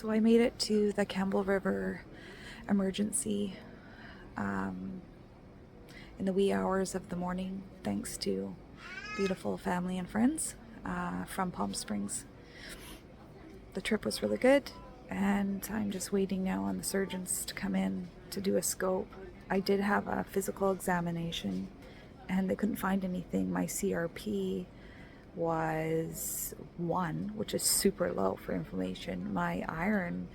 So I made it to the Campbell River emergency in the wee hours of the morning, thanks to beautiful family and friends from Palm Springs. The trip was really good, and I'm just waiting now on the surgeons to come in to do a scope. I did have a physical examination, and they couldn't find anything. My CRP was 1, which is super low for inflammation. My iron,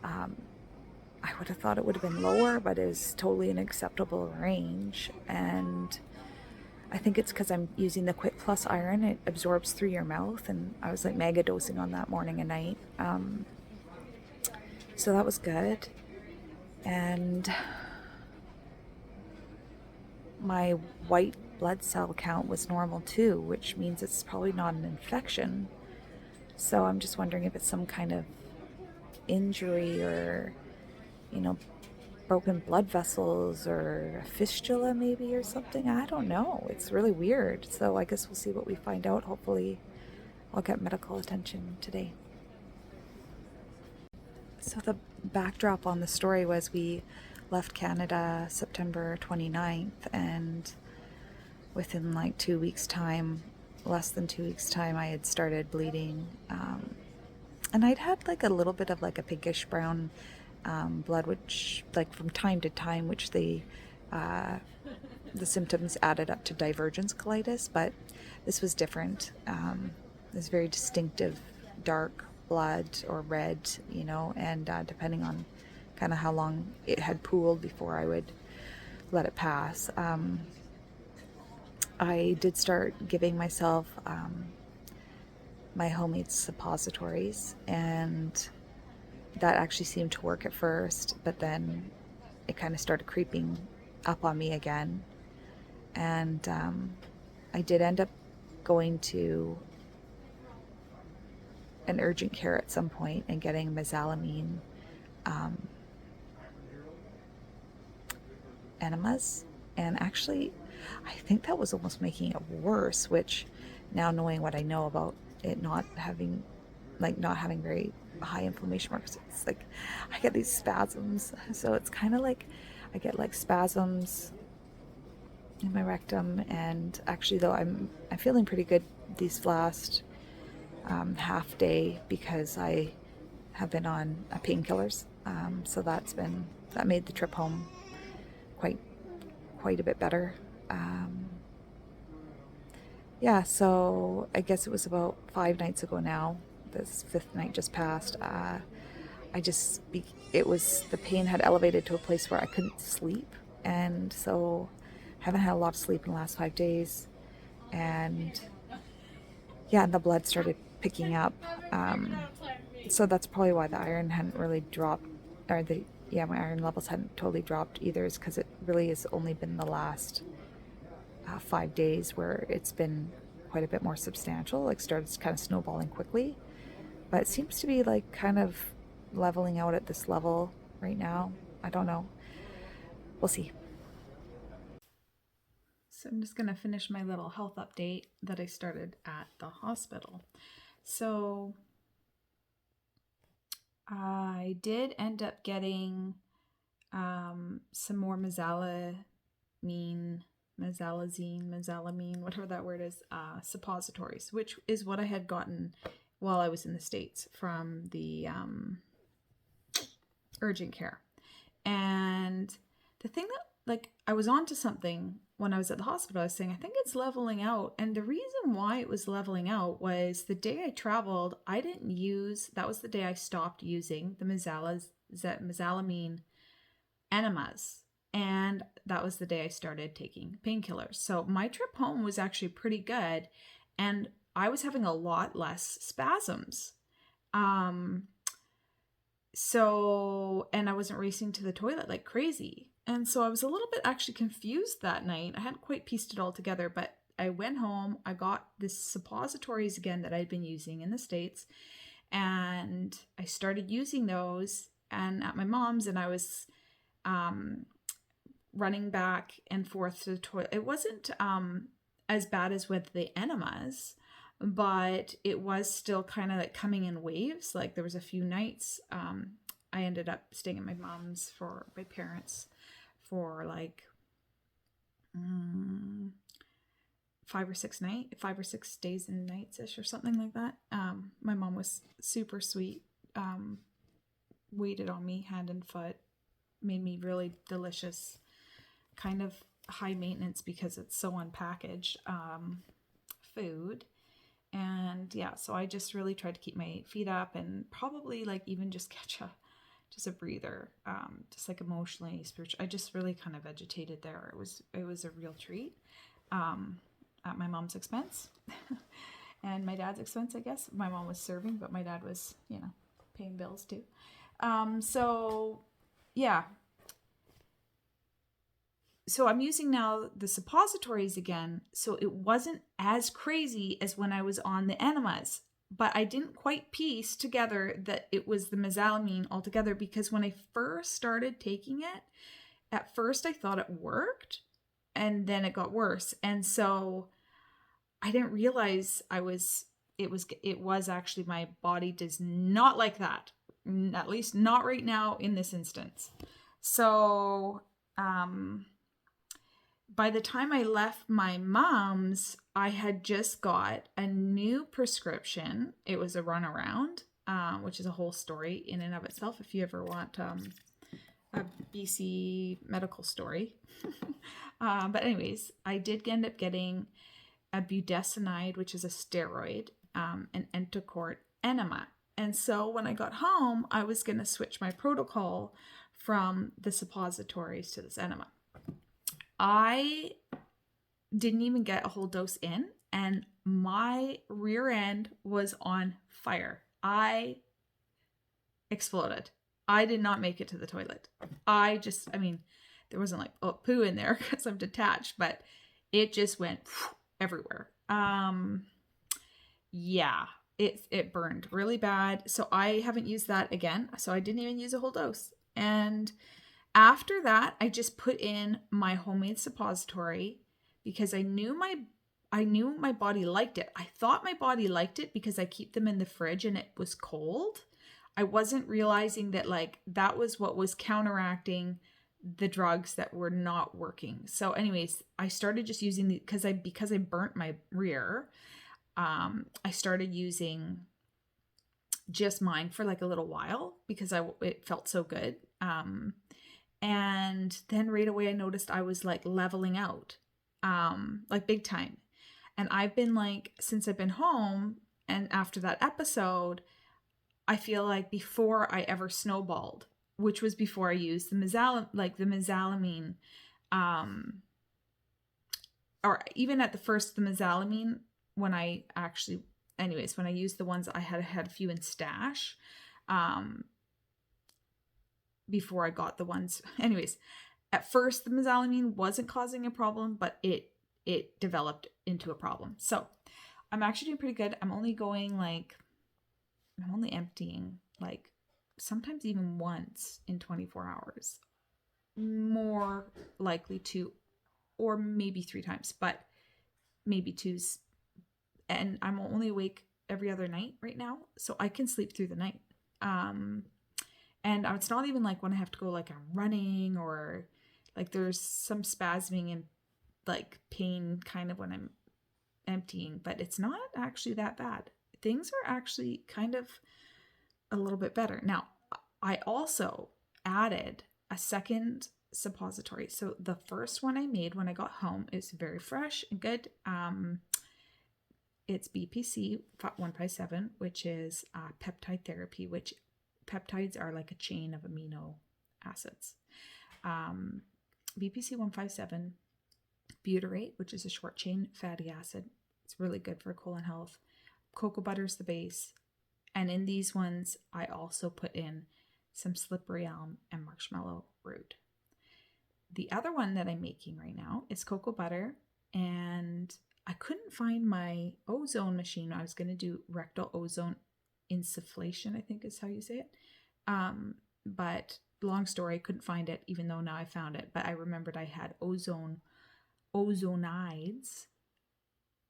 I would have thought it would have been lower, but is totally an acceptable range. And I think it's because I'm using the Quick Plus iron. It absorbs through your mouth, and I was like mega dosing on that morning and night. So that was good. And my white blood cell count was normal too, which means it's probably not an infection. So I'm just wondering if it's some kind of injury or, broken blood vessels or a fistula maybe or something. I don't know. It's really weird. So I guess we'll see what we find out. Hopefully I'll get medical attention today. So the backdrop on the story was we left Canada September 29th, and within like 2 weeks time, less than 2 weeks time, I had started bleeding. And I'd had like a little bit of like a pinkish brown blood, which like from time to time, which the symptoms added up to divergence colitis, but this was different. This very distinctive dark blood or red, and depending on kind of how long it had pooled before I would let it pass. I did start giving myself my homemade suppositories, and that actually seemed to work at first, but then it kind of started creeping up on me again. And I did end up going to an urgent care at some point and getting mesalamine enemas. And actually, I think that was almost making it worse, which now knowing what I know about it not having very high inflammation markers, it's like I get these spasms. So it's kind of like I get like spasms in my rectum, and actually though I'm feeling pretty good these last half day because I have been on painkillers. So that made the trip home quite a bit better. Yeah, so I guess it was about 5 nights ago now. This fifth night just passed. The pain had elevated to a place where I couldn't sleep, and so I haven't had a lot of sleep in the last 5 days. And yeah, the blood started picking up. So that's probably why the iron hadn't really dropped, or my iron levels hadn't totally dropped either, is because it really has only been the last 5 days where it's been quite a bit more substantial, like started kind of snowballing quickly. But it seems to be like kind of leveling out at this level right now. I don't know. We'll see. So I'm just going to finish my little health update that I started at the hospital. So I did end up getting some more mesalamine, whatever that word is, suppositories, which is what I had gotten while I was in the States from the urgent care. And the thing that, like, I was onto something when I was at the hospital. I was saying, I think it's leveling out. And the reason why it was leveling out was the day I traveled, that was the day I stopped using the mesalamine enemas. And that was the day I started taking painkillers. So my trip home was actually pretty good. And I was having a lot less spasms. And I wasn't racing to the toilet like crazy. And so I was a little bit actually confused that night. I hadn't quite pieced it all together, but I went home, I got this suppositories again that I'd been using in the States, and I started using those and at my mom's, and I was running back and forth to the toilet. It wasn't as bad as with the enemas, but it was still kind of like coming in waves. Like there was a few nights I ended up staying at my parents for like 5 or 6 days and nights ish or something like that. My mom was super sweet, waited on me hand and foot, made me really delicious, kind of high maintenance because it's so unpackaged food. And yeah, so I just really tried to keep my feet up and probably like even just catch a breather, just like emotionally, spiritually. I just really kind of vegetated there. It was a real treat, at my mom's expense and my dad's expense, I guess. My mom was serving, but my dad was, paying bills too. So yeah, so I'm using now the suppositories again, so it wasn't as crazy as when I was on the enemas. But I didn't quite piece together that it was the mesalamine altogether, because when I first started taking it, at first I thought it worked and then it got worse. And so I didn't realize it was actually, my body does not like that. At least not right now in this instance. So by the time I left my mom's, I had just got a new prescription. It was a runaround, which is a whole story in and of itself if you ever want a BC medical story. But anyways, I did end up getting a budesonide, which is a steroid, an Entocort enema. And so when I got home, I was going to switch my protocol from the suppositories to this enema. I didn't even get a whole dose in, and my rear end was on fire. I exploded. I did not make it to the toilet. There wasn't like poo in there because I'm detached, but it just went everywhere. Yeah, it burned really bad. So I haven't used that again. So I didn't even use a whole dose. And after that, I just put in my homemade suppository because I knew my body liked it. I thought my body liked it because I keep them in the fridge and it was cold. I wasn't realizing that like that was what was counteracting the drugs that were not working. So anyways, I started just using because I burnt my rear. I started using just mine for like a little while because it felt so good. And then right away I noticed I was like leveling out, like big time. And I've been like, since I've been home and after that episode, I feel like before I ever snowballed, which was before I used the mesalamine, or even at the first, the mesalamine, when I used the ones I had a few in stash, before I got the ones. Anyways, at first the mesalamine wasn't causing a problem, but it developed into a problem. So I'm actually doing pretty good. I'm only emptying like sometimes even once in 24 hours. More likely 2 or maybe 3 times, but maybe 2's. And I'm only awake every other night right now, so I can sleep through the night. And it's not even like when I have to go like I'm running or like there's some spasming and like pain kind of when I'm emptying, but it's not actually that bad. Things are actually kind of a little bit better. Now, I also added a second suppository. So the first one I made when I got home is very fresh and good. It's BPC 157, which is peptide therapy, which peptides are like a chain of amino acids. BPC 157, butyrate, which is a short chain fatty acid. It's really good for colon health. Cocoa butter is the base. And in these ones, I also put in some slippery elm and marshmallow root. The other one that I'm making right now is cocoa butter, and I couldn't find my ozone machine. I was going to do rectal ozone insufflation, I think is how you say it. But long story, I couldn't find it, even though now I found it. But I remembered I had ozonides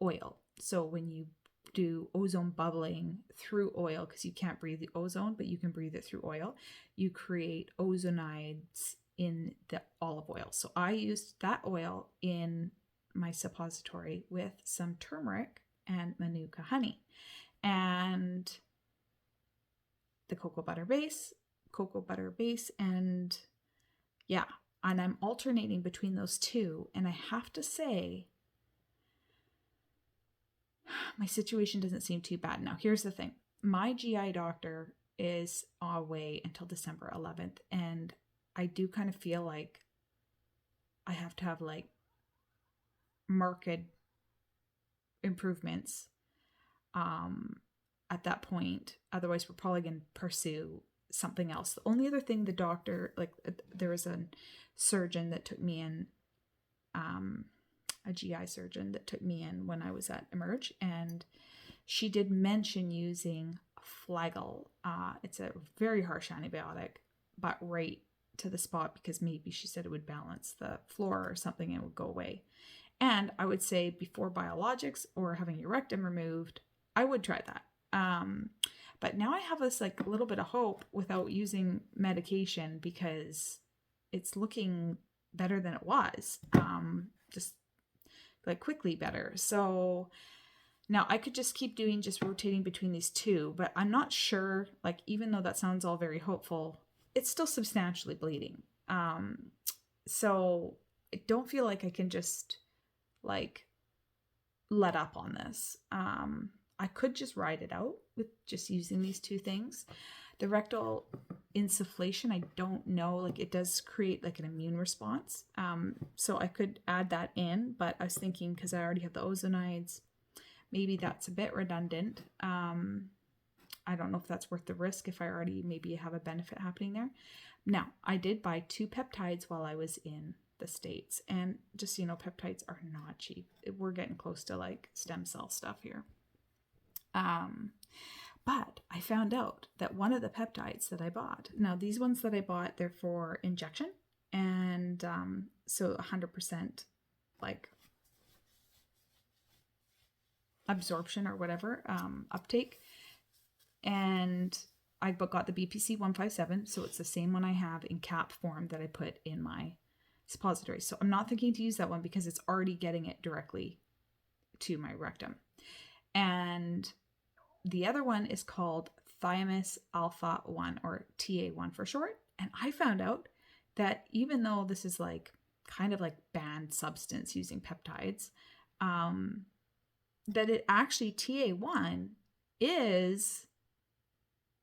oil. So when you do ozone bubbling through oil, because you can't breathe the ozone, but you can breathe it through oil. You create ozonides in the olive oil. So I used that oil in my suppository with some turmeric and manuka honey and the cocoa butter base, and yeah, and I'm alternating between those two. And I have to say, my situation doesn't seem too bad. Now, here's the thing. My GI doctor is away until December 11th, and I do kind of feel like I have to have like marked improvements at that point. Otherwise, we're probably going to pursue something else. The only other thing the doctor, like there was a surgeon that took me in, a GI surgeon that took me in when I was at Emerge, and she did mention using Flagyl. It's a very harsh antibiotic, but right to the spot, because maybe she said it would balance the flora or something and it would go away. And I would say before biologics or having your rectum removed, I would try that. But now I have this like a little bit of hope without using medication, because it's looking better than it was. Just like quickly better. So now I could just keep doing, just rotating between these two, but I'm not sure, like, even though that sounds all very hopeful, it's still substantially bleeding. So I don't feel like I can just like let up on this. I could just ride it out with just using these two things. The rectal insufflation, I don't know, like it does create like an immune response. So I could add that in, but I was thinking, because I already have the ozonides, maybe that's a bit redundant. I don't know if that's worth the risk if I already maybe have a benefit happening there. Now, I did buy 2 peptides while I was in the States, and just so you know, peptides are not cheap. We're getting close to like stem cell stuff here. But I found out that one of the peptides that I bought, now these ones that I bought, they're for injection, and so 100% like absorption or whatever, uptake. And I got the BPC 157, so it's the same one I have in cap form that I put in my suppository. So I'm not thinking to use that one because it's already getting it directly to my rectum. And the other one is called Thiamis Alpha 1, or TA1 for short. And I found out that even though this is like kind of like banned substance using peptides, that it actually, TA1 is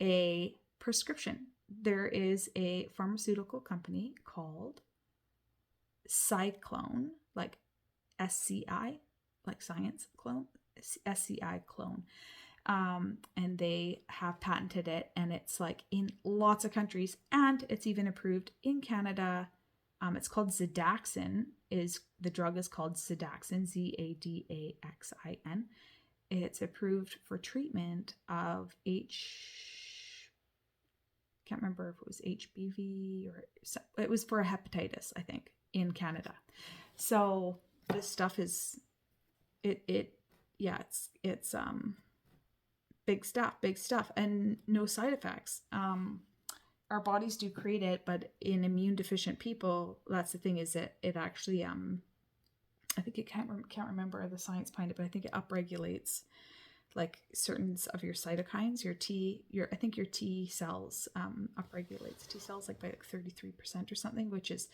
a prescription. There is a pharmaceutical company called Cyclone, like SCI, like science clone, SCI clone. And they have patented it, and it's like in lots of countries, and it's even approved in Canada. It's called Zadaxin. The drug is called Zadaxin, Zadaxin. It's approved for treatment of can't remember if it was HBV or it was for a hepatitis, I think, in Canada. So this stuff is it's big stuff, and no side effects. Our bodies do create it, but in immune deficient people, that's the thing, is that it actually I think it can't remember the science behind it, but I think it upregulates like certain of your cytokines, I think your T cells upregulates T cells like by like 33% or something, which is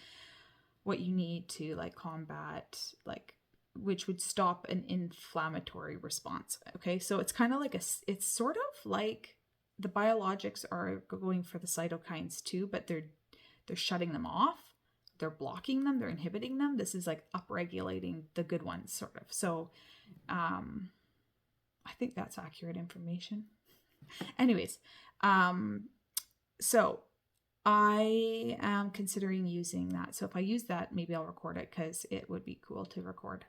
what you need to like combat, like, which would stop an inflammatory response. Okay, so it's kind of like it's sort of like the biologics are going for the cytokines too, but they're shutting them off, they're blocking them, they're inhibiting them. This is like upregulating the good ones, sort of. So I think that's accurate information. Anyways, so I am considering using that. So if I use that, maybe I'll record it, because it would be cool to record.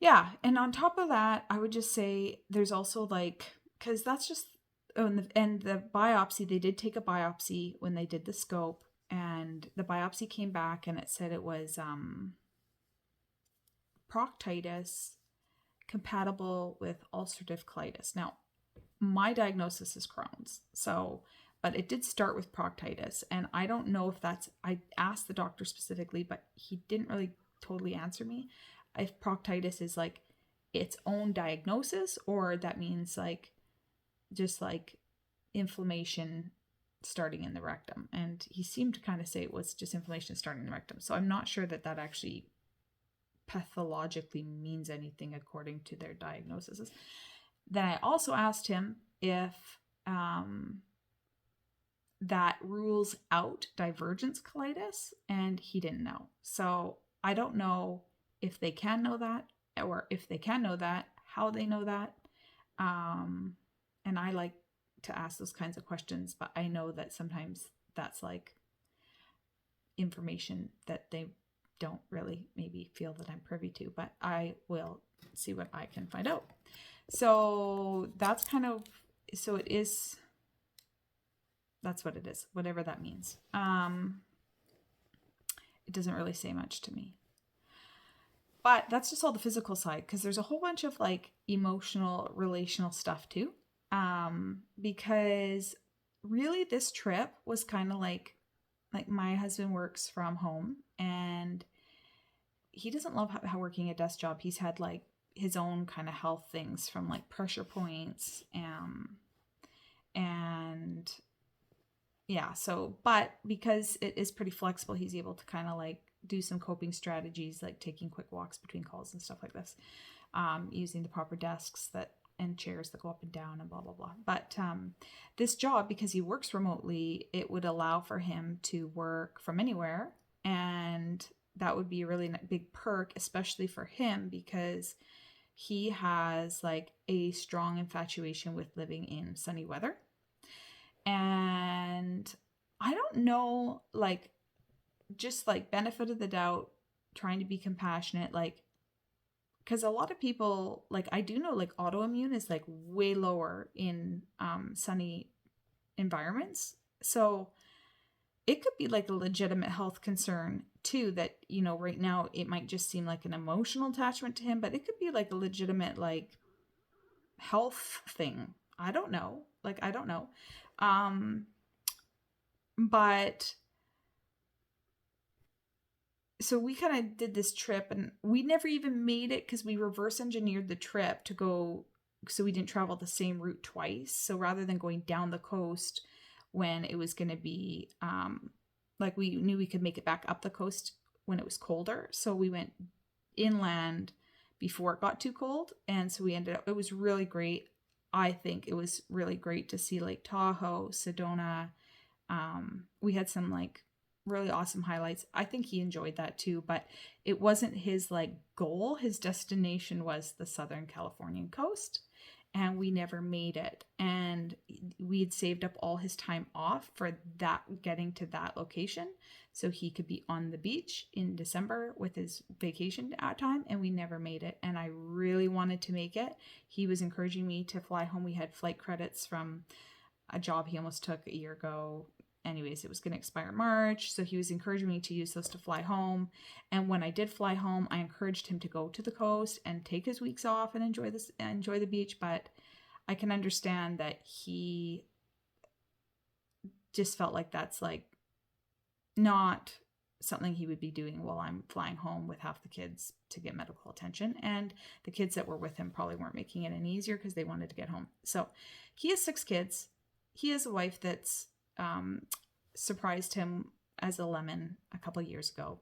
Yeah. And on top of that, I would just say there's also like, because that's just, and the biopsy, they did take a biopsy when they did the scope, and the biopsy came back and it said it was proctitis compatible with ulcerative colitis. Now, my diagnosis is Crohn's. So, but it did start with proctitis. And I don't know if that's, I asked the doctor specifically, but he didn't really totally answer me if proctitis is like its own diagnosis, or that means like just like inflammation starting in the rectum. And he seemed to kind of say it was just inflammation starting in the rectum. So I'm not sure that that actually pathologically means anything according to their diagnoses. Then I also asked him if that rules out divergence colitis, and he didn't know. So I don't know if they can know that, or if they can know that, how they know that. And I like to ask those kinds of questions, but I know that sometimes that's like information that they don't really maybe feel that I'm privy to, but I will see what I can find out. So that's kind of, so it is, that's what it is, whatever that means. It doesn't really say much to me. But that's just all the physical side, because there's a whole bunch of like emotional, relational stuff too. Because really this trip was kind of like my husband works from home, and he doesn't love how working a desk job. He's had like his own kind of health things from like pressure points, and yeah, so, but because it is pretty flexible, he's able to kind of like do some coping strategies, like taking quick walks between calls and stuff like this, using the proper desks that and chairs that go up and down and blah blah blah. But this job, because he works remotely, it would allow for him to work from anywhere, and that would be a really big perk, especially for him, because he has like a strong infatuation with living in sunny weather. And I don't know, like, just like benefit of the doubt, trying to be compassionate, like, because a lot of people, like, I do know like autoimmune is like way lower in sunny environments. So it could be like a legitimate health concern too, that, you know, right now it might just seem like an emotional attachment to him, but it could be like a legitimate like health thing. I don't know. Like, I don't know. But so we kind of did this trip, and we never even made it because we reverse engineered the trip to go, so we didn't travel the same route twice. So rather than going down the coast when it was going to be like, we knew we could make it back up the coast when it was colder, so we went inland before it got too cold. And so we ended up, it was really great. I think it was really great to see Lake Tahoe, Sedona. We had some like really awesome highlights. I think he enjoyed that too, but it wasn't his like goal. His destination was the Southern Californian coast, and we never made it. And we'd saved up all his time off for that, getting to that location, so he could be on the beach in December with his vacation time, and we never made it. And I really wanted to make it. He was encouraging me to fly home. We had flight credits from a job he almost took a year ago. Anyways, it was going to expire in March, so he was encouraging me to use those to fly home. And when I did fly home, I encouraged him to go to the coast and take his weeks off and enjoy the beach. But I can understand that he just felt like that's like not something he would be doing while I'm flying home with half the kids to get medical attention. And the kids that were with him probably weren't making it any easier because they wanted to get home. So he has 6 kids. He has a wife that's surprised him as a lemon a couple of years ago,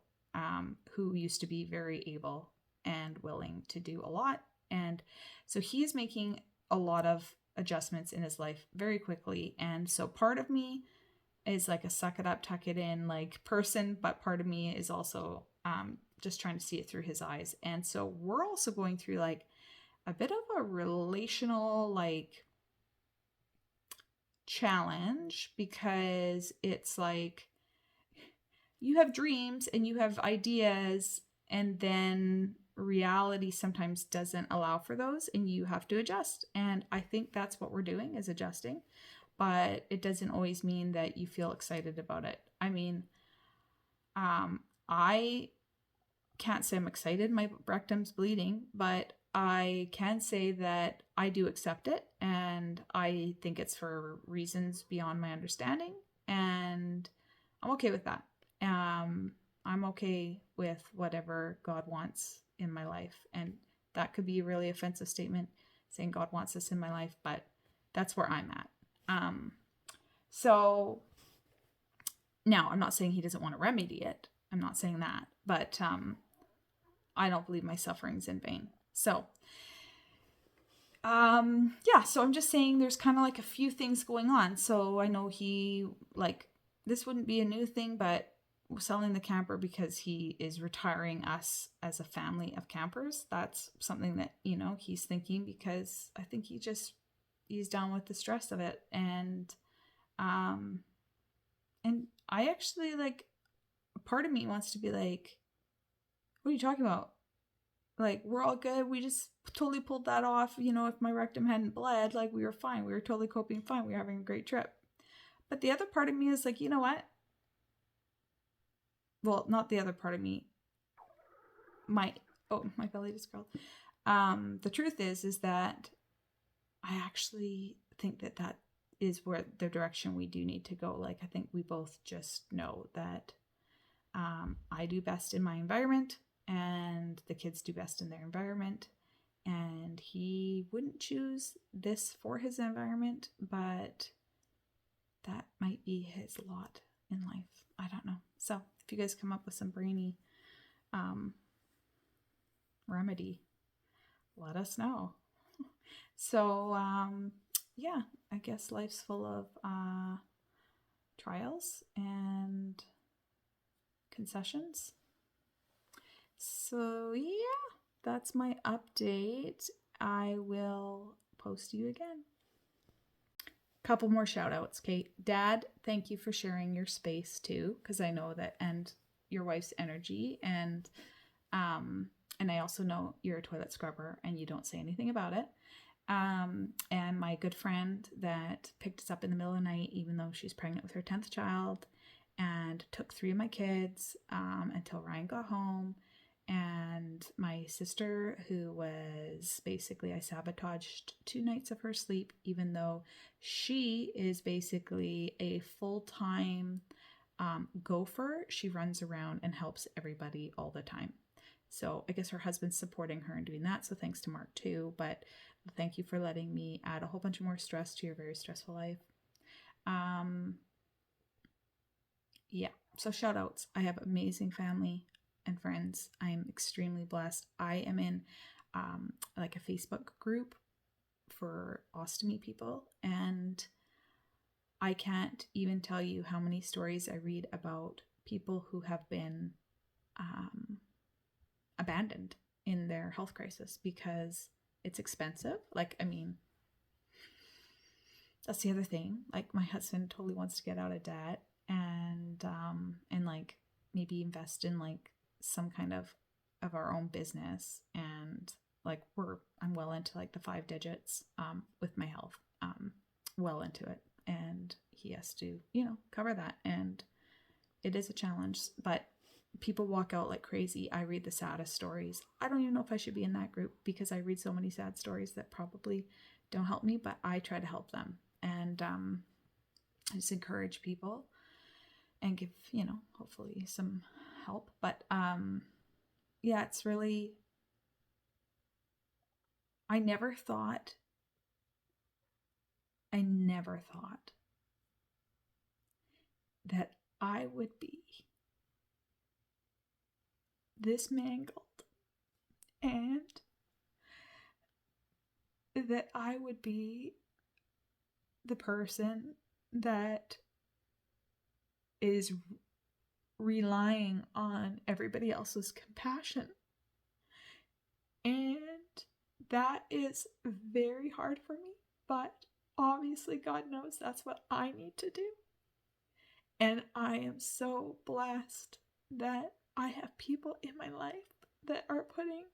who used to be very able and willing to do a lot. And so he is making a lot of adjustments in his life very quickly. And so part of me is like a suck it up, tuck it in like person, but part of me is also just trying to see it through his eyes. And so we're also going through like a bit of a relational like challenge, because it's like you have dreams and you have ideas, and then reality sometimes doesn't allow for those, and you have to adjust. And I think that's what we're doing, is adjusting. But it doesn't always mean that you feel excited about it. I mean, I can't say I'm excited my rectum's bleeding, but I can say that I do accept it, and I think it's for reasons beyond my understanding, and I'm okay with that. I'm okay with whatever God wants in my life, and that could be a really offensive statement, saying God wants this in my life, but that's where I'm at. So now I'm not saying He doesn't want to remedy it. I'm not saying that, but I don't believe my suffering's in vain. So yeah, so I'm just saying there's kind of like a few things going on. So I know He, like, this wouldn't be a new thing, but selling the camper because He is retiring us as a family of campers. That's something that, He's thinking, because I think he's down with the stress of it. And I actually, like, a part of me wants to be like, what are you talking about? Like, we're all good. We just totally pulled that off. If my rectum hadn't bled, like, we were fine. We were totally coping fine. We were having a great trip. But the other part of me is like, you know what? Well, not the other part of me. My belly just curled. The truth is that I actually think that is where the direction we do need to go. Like, I think we both just know that I do best in my environment, and the kids do best in their environment, and He wouldn't choose this for his environment, but that might be his lot in life. I don't know. So if you guys come up with some brainy remedy, let us know. So yeah, I guess life's full of trials and concessions. So yeah, that's my update. I will post you again. Couple more shout outs, Kate. Dad, thank you for sharing your space too, because I know that, and your wife's energy, and I also know you're a toilet scrubber and you don't say anything about it. And my good friend that picked us up in the middle of the night, even though she's pregnant with her 10th child, and took 3 of my kids until Ryan got home. And my sister, who was basically, I sabotaged 2 nights of her sleep, even though she is basically a full-time gopher. She runs around and helps everybody all the time. So I guess her husband's supporting her and doing that. So thanks to Mark too. But thank you for letting me add a whole bunch more stress to your very stressful life. Yeah. So shout outs. I have amazing family and friends. I am extremely blessed. I am in like a Facebook group for ostomy people, and I can't even tell you how many stories I read about people who have been abandoned in their health crisis because it's expensive. Like, I mean, that's the other thing. Like, my husband totally wants to get out of debt and like maybe invest in like some kind of our own business, and like I'm well into like the 5 digits with my health, well into it, and he has to cover that, and it is a challenge. But people walk out like crazy. I read the saddest stories. I don't even know if I should be in that group because I read so many sad stories that probably don't help me, but I try to help them, and I just encourage people and give hopefully some help. But yeah, it's really, I never thought that I would be this mangled, and that I would be the person that is relying on everybody else's compassion. And that is very hard for me, but obviously God knows that's what I need to do. And I am so blessed that I have people in my life that are putting,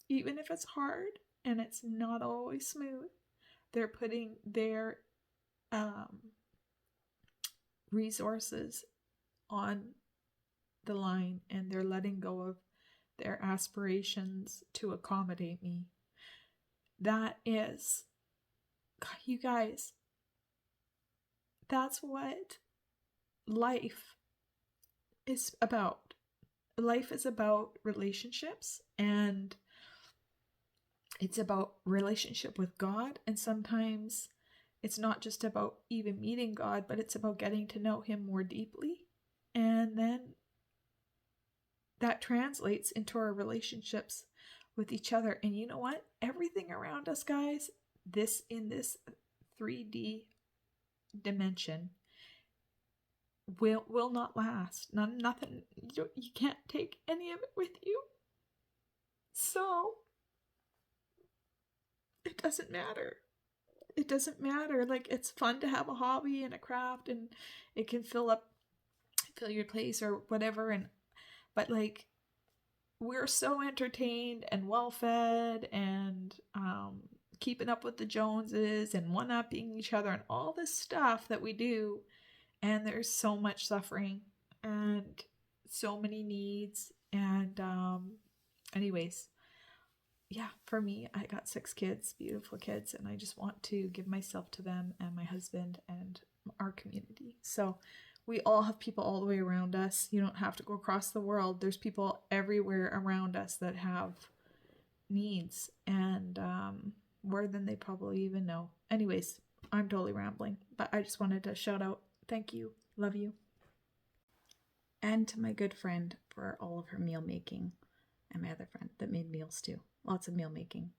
even if it's hard and it's not always smooth, they're putting their resources on the line, and they're letting go of their aspirations to accommodate me. That is, you guys, that's what life is about. Life is about relationships, and it's about relationship with God. And sometimes it's not just about even meeting God, but it's about getting to know Him more deeply. And then that translates into our relationships with each other. And you know what? Everything around us, guys, in this 3D dimension will not last. Nothing. You can't take any of it with you. So it doesn't matter. It doesn't matter. Like, it's fun to have a hobby and a craft, and it can fill your place or whatever. But like, we're so entertained and well fed, and keeping up with the Joneses and one upping each other and all this stuff that we do. And there's so much suffering and so many needs. And anyways, yeah, for me, I got 6 kids, beautiful kids, and I just want to give myself to them and my husband and our community. So we all have people all the way around us. You don't have to go across the world. There's people everywhere around us that have needs, and more than they probably even know. Anyways, I'm totally rambling, but I just wanted to shout out, thank you, love you. And to my good friend for all of her meal making, and my other friend that made meals too. Lots of meal making.